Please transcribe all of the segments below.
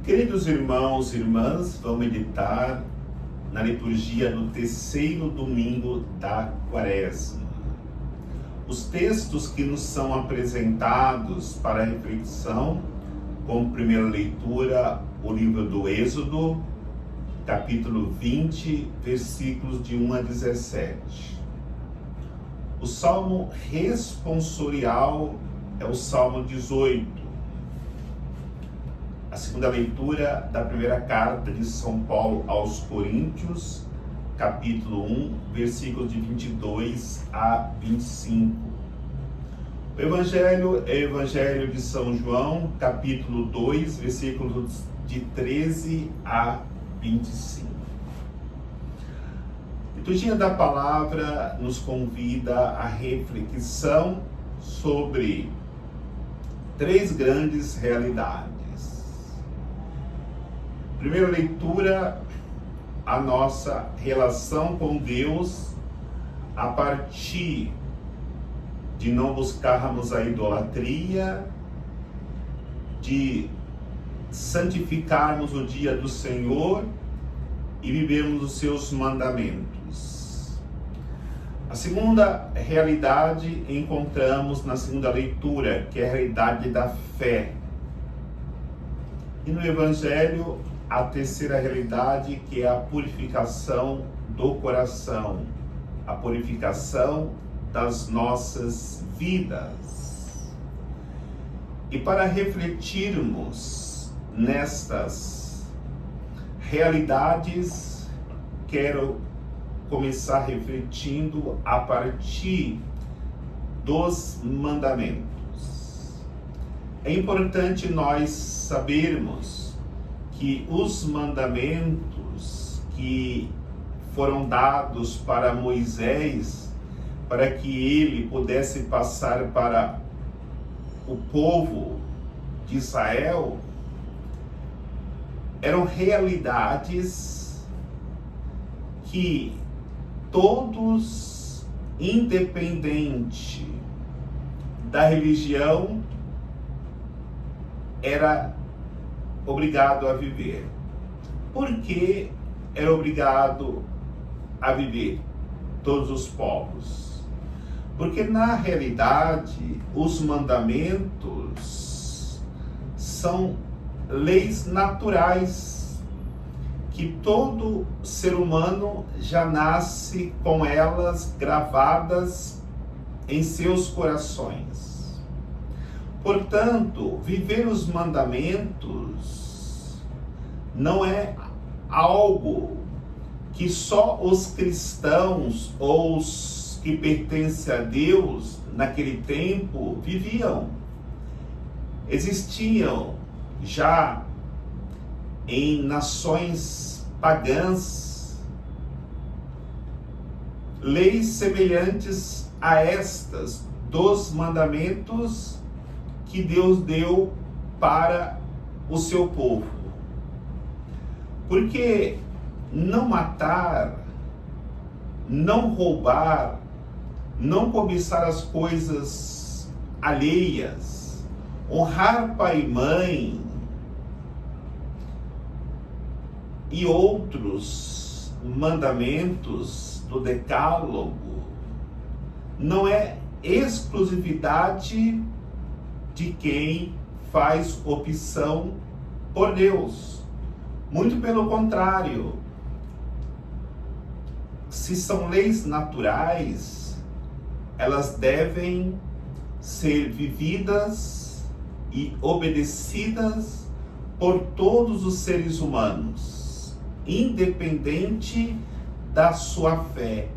Queridos irmãos e irmãs, vamos meditar na liturgia do terceiro domingo da Quaresma. Os textos que nos são apresentados para reflexão, como primeira leitura, o livro do Êxodo, capítulo 20, versículos de 1 a 17. O salmo responsorial é o salmo 18. A segunda leitura da primeira carta de São Paulo aos Coríntios, capítulo 1, versículos de 22 a 25. O Evangelho é o Evangelho de São João, capítulo 2, versículos de 13 a 25. A liturgia da palavra nos convida à reflexão sobre três grandes realidades. Primeira leitura, a nossa relação com Deus a partir de não buscarmos a idolatria, de santificarmos o dia do Senhor e vivermos os seus mandamentos. A segunda realidade encontramos na segunda leitura, que é a realidade da fé. E no Evangelho, a terceira realidade, que é a purificação do coração, a purificação das nossas vidas. E para refletirmos nestas realidades, quero começar refletindo a partir dos mandamentos. É importante nós sabermos que os mandamentos que foram dados para Moisés, para que ele pudesse passar para o povo de Israel, eram realidades que todos, independente da religião, era obrigado a viver. Por que era obrigado a viver todos os povos? Porque na realidade os mandamentos são leis naturais que todo ser humano já nasce com elas gravadas em seus corações. Portanto, viver os mandamentos não é algo que só os cristãos ou os que pertencem a Deus naquele tempo viviam. Existiam já em nações pagãs leis semelhantes a estas dos mandamentos que Deus deu para o seu povo. Porque não matar, não roubar, não cobiçar as coisas alheias, honrar pai e mãe e outros mandamentos do Decálogo não é exclusividade de quem faz opção por Deus. Muito pelo contrário, se são leis naturais, elas devem ser vividas e obedecidas por todos os seres humanos, independente da sua fé,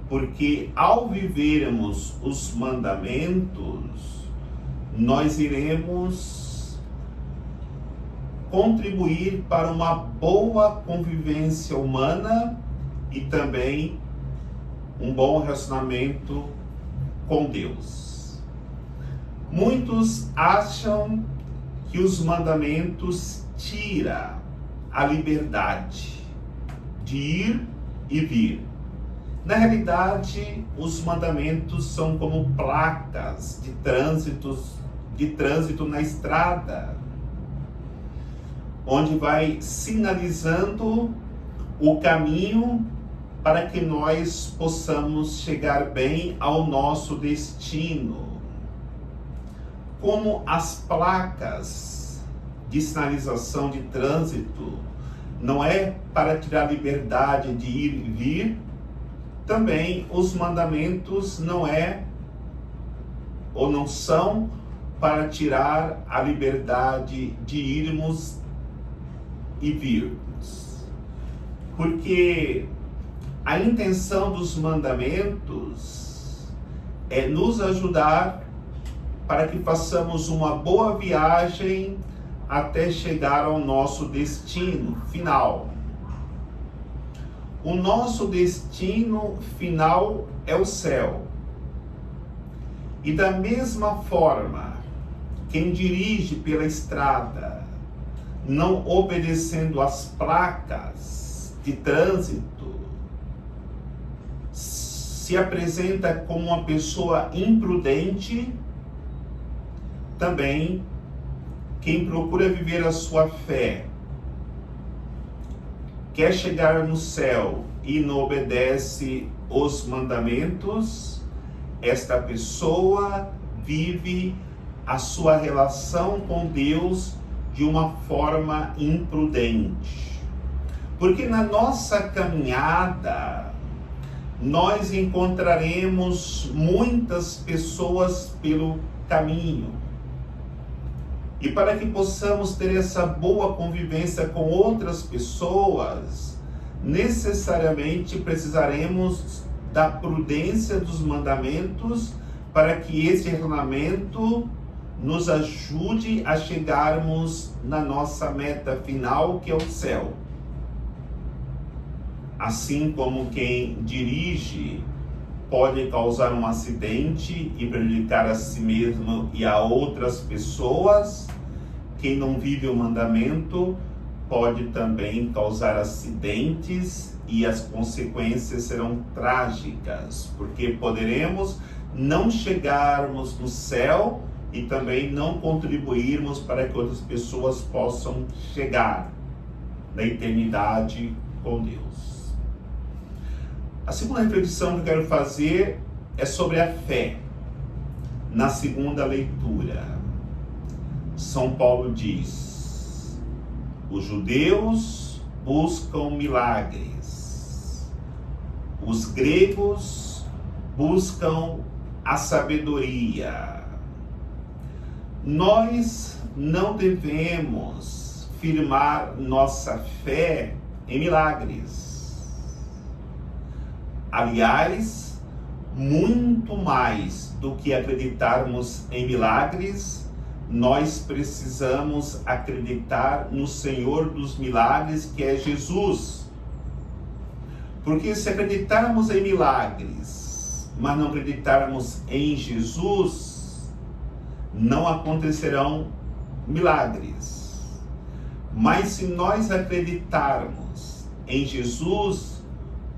porque ao vivermos os mandamentos, nós iremos contribuir para uma boa convivência humana e também um bom relacionamento com Deus. Muitos acham que os mandamentos tiram a liberdade de ir e vir. Na realidade, os mandamentos são como placas de trânsito na estrada. onde vai sinalizando o caminho para que nós possamos chegar bem ao nosso destino. Como as placas de sinalização de trânsito não é para tirar a liberdade de ir e vir, também os mandamentos não é ou não são para tirar a liberdade de irmos e virmos. Porque a intenção dos mandamentos é nos ajudar para que façamos uma boa viagem até chegar ao nosso destino final. O nosso destino final é o céu. E da mesma forma, quem dirige pela estrada, não obedecendo às placas de trânsito, se apresenta como uma pessoa imprudente. Também quem procura viver a sua fé, quer chegar no céu e não obedece os mandamentos, esta pessoa vive a sua relação com Deus de uma forma imprudente. Porque na nossa caminhada, nós encontraremos muitas pessoas pelo caminho. E para que possamos ter essa boa convivência com outras pessoas, necessariamente precisaremos da prudência dos mandamentos para que esse relacionamento nos ajude a chegarmos na nossa meta final, que é o céu. Assim como quem dirige pode causar um acidente e prejudicar a si mesmo e a outras pessoas, quem não vive o mandamento pode também causar acidentes e as consequências serão trágicas, porque poderemos não chegarmos no céu e também não contribuirmos para que outras pessoas possam chegar na eternidade com Deus. A segunda reflexão que eu quero fazer é sobre a fé. Na segunda leitura, São Paulo diz: os judeus buscam milagres, os gregos buscam a sabedoria. Nós não devemos firmar nossa fé em milagres. Aliás, muito mais do que acreditarmos em milagres, nós precisamos acreditar no Senhor dos milagres, que é Jesus. Porque se acreditarmos em milagres, mas não acreditarmos em Jesus, não acontecerão milagres. Mas se nós acreditarmos em Jesus,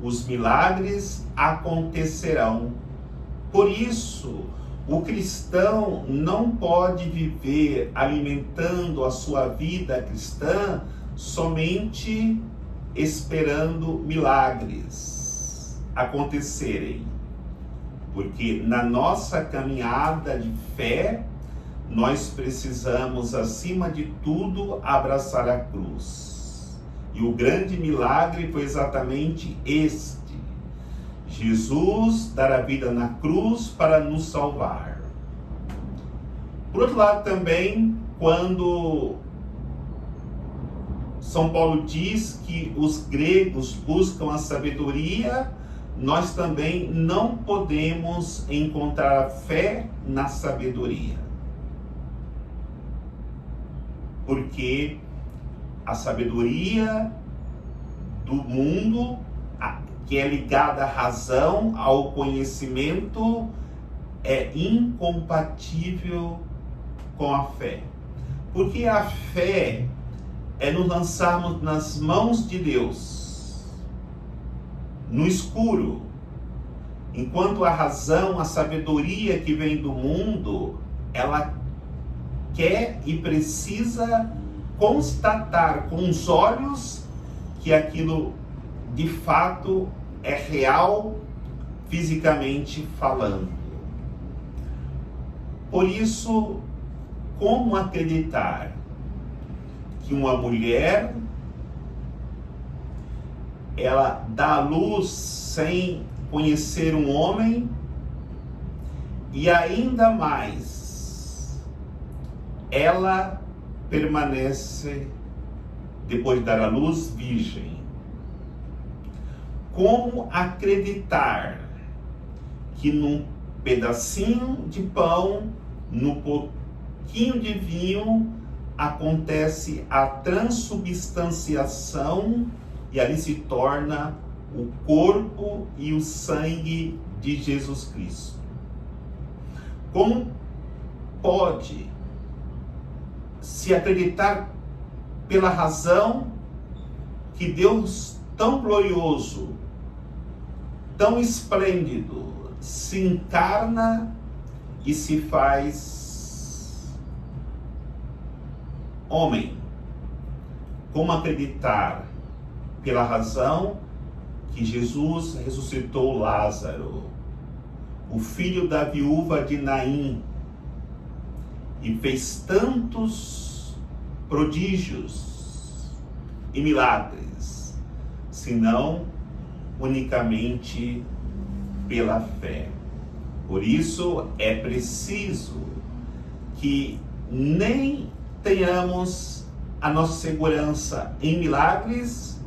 os milagres acontecerão. Por isso, o cristão não pode viver alimentando a sua vida cristã somente esperando milagres acontecerem. Porque na nossa caminhada de fé, nós precisamos, acima de tudo, abraçar a cruz. E o grande milagre foi exatamente este: Jesus dar a vida na cruz para nos salvar. Por outro lado também, quando São Paulo diz que os gregos buscam a sabedoria, nós também não podemos encontrar a fé na sabedoria. Porque a sabedoria do mundo, que é ligada à razão, ao conhecimento, é incompatível com a fé. Porque a fé é nos lançarmos nas mãos de Deus, no escuro, enquanto a razão, a sabedoria que vem do mundo, ela quer e precisa constatar com os olhos que aquilo de fato é real, fisicamente falando. Por isso, como acreditar que uma mulher ela dá à luz sem conhecer um homem e ainda mais ela permanece depois de dar à luz virgem? Como acreditar que num pedacinho de pão, no pouquinho de vinho, acontece a transubstanciação e ali se torna o corpo e o sangue de Jesus Cristo? Como pode se acreditar pela razão que Deus tão glorioso, tão esplêndido, se encarna e se faz homem? Como acreditar pela razão que Jesus ressuscitou Lázaro, o filho da viúva de Naim, e fez tantos prodígios e milagres, senão unicamente pela fé? Por isso é preciso que nem tenhamos a nossa segurança em milagres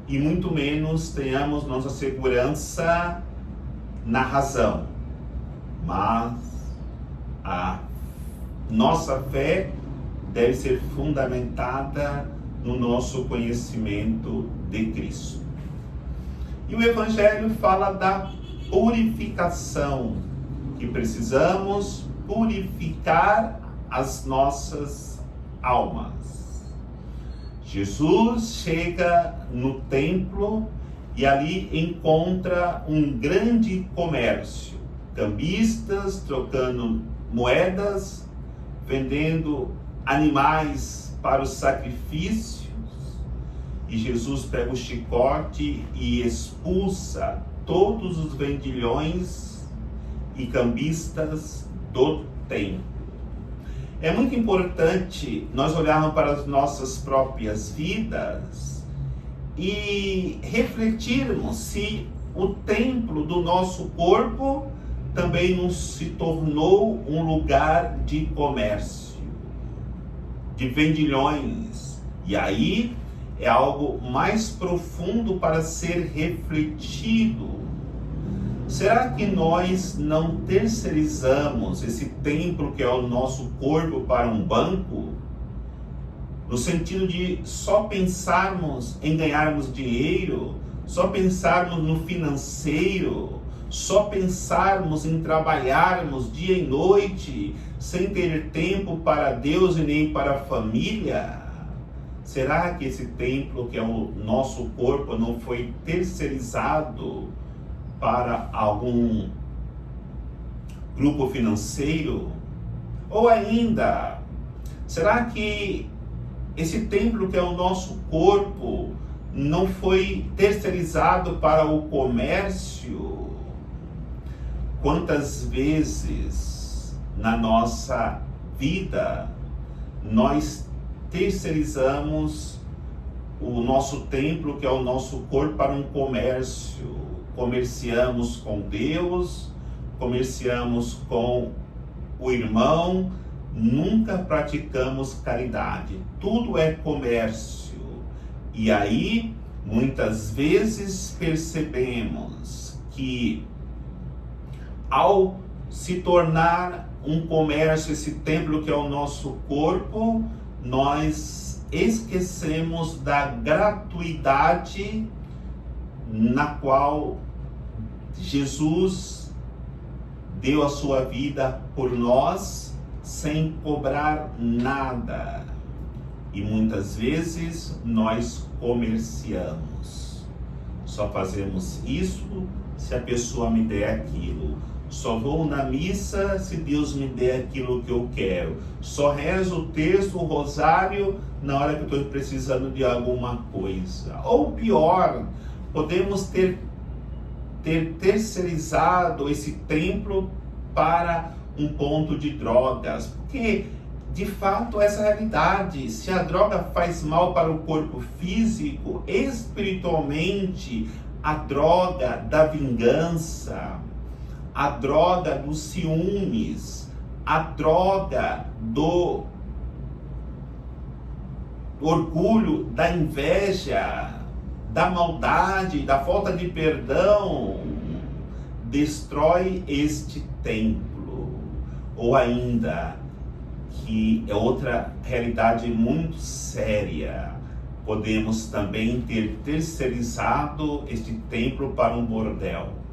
e muito menos tenhamos nossa segurança na razão, mas a nossa fé deve ser fundamentada no nosso conhecimento de Cristo. E o Evangelho fala da purificação, que precisamos purificar as nossas almas. Jesus chega no templo e ali encontra um grande comércio, cambistas trocando moedas, vendendo animais para os sacrifícios, e Jesus pega o chicote e expulsa todos os vendilhões e cambistas do templo. É muito importante nós olharmos para as nossas próprias vidas e refletirmos se o templo do nosso corpo também não se tornou um lugar de comércio, de vendilhões. E aí é algo mais profundo para ser refletido. Será que nós não terceirizamos esse templo que é o nosso corpo para um banco? No sentido de só pensarmos em ganharmos dinheiro, só pensarmos no financeiro, só pensarmos em trabalharmos dia e noite, sem ter tempo para Deus e nem para a família? Será que esse templo que é o nosso corpo não foi terceirizado para algum grupo financeiro? Ou ainda, será que esse templo que é o nosso corpo não foi terceirizado para o comércio? Quantas vezes na nossa vida nós terceirizamos o nosso templo, que é o nosso corpo, para um comércio? Comerciamos com Deus, comerciamos com o irmão, nunca praticamos caridade. Tudo é comércio. E aí, muitas vezes percebemos que ao se tornar um comércio, esse templo que é o nosso corpo, nós esquecemos da gratuidade na qual Jesus deu a sua vida por nós sem cobrar nada. E muitas vezes nós comerciamos. Só fazemos isso se a pessoa me der aquilo. Só vou na missa se Deus me der aquilo que eu quero. Só rezo o terço, o rosário, na hora que eu estou precisando de alguma coisa. Ou pior, podemos ter terceirizado esse templo para um ponto de drogas. Porque, de fato, essa é a realidade. Se a droga faz mal para o corpo físico, espiritualmente, a droga da vingança, a droga dos ciúmes, a droga do orgulho, da inveja, da maldade, da falta de perdão, destrói este templo. Ou ainda, que é outra realidade muito séria, podemos também ter terceirizado este templo para um bordel.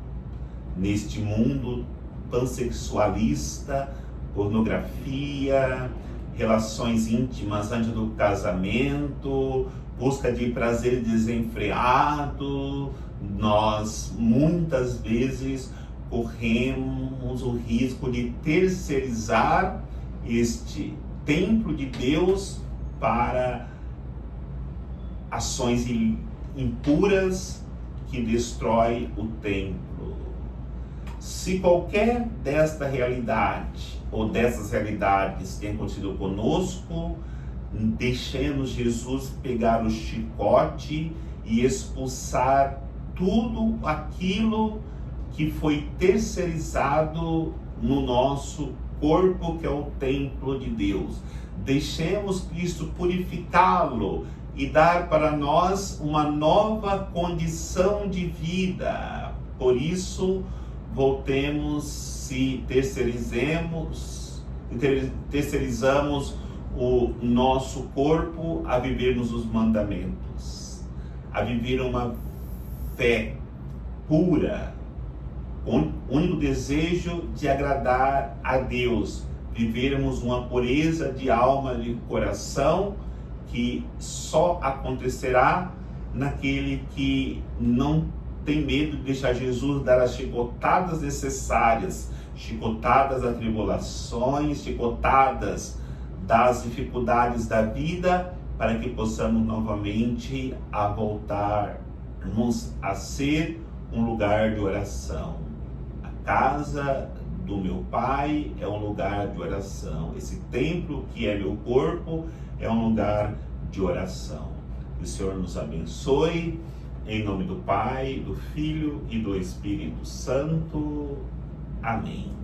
Neste mundo pansexualista, pornografia, relações íntimas antes do casamento, busca de prazer desenfreado, nós muitas vezes corremos o risco de terceirizar este templo de Deus para ações impuras que destrói o templo. Se qualquer desta realidade ou dessas realidades tem acontecido conosco, deixemos Jesus pegar o chicote e expulsar tudo aquilo que foi terceirizado no nosso corpo, que é o templo de Deus. Deixemos Cristo purificá-lo e dar para nós uma nova condição de vida. Por isso, voltemos, se terceirizamos o nosso corpo a vivermos os mandamentos, a viver uma fé pura, com o único desejo de agradar a Deus, vivermos uma pureza de alma e de coração que só acontecerá naquele que não tem medo de deixar Jesus dar as chicotadas necessárias, chicotadas das tribulações, chicotadas das dificuldades da vida, para que possamos novamente voltarmos a ser um lugar de oração. A casa do meu Pai é um lugar de oração. Esse templo que é meu corpo é um lugar de oração. Que o Senhor nos abençoe. Em nome do Pai, do Filho e do Espírito Santo. Amém.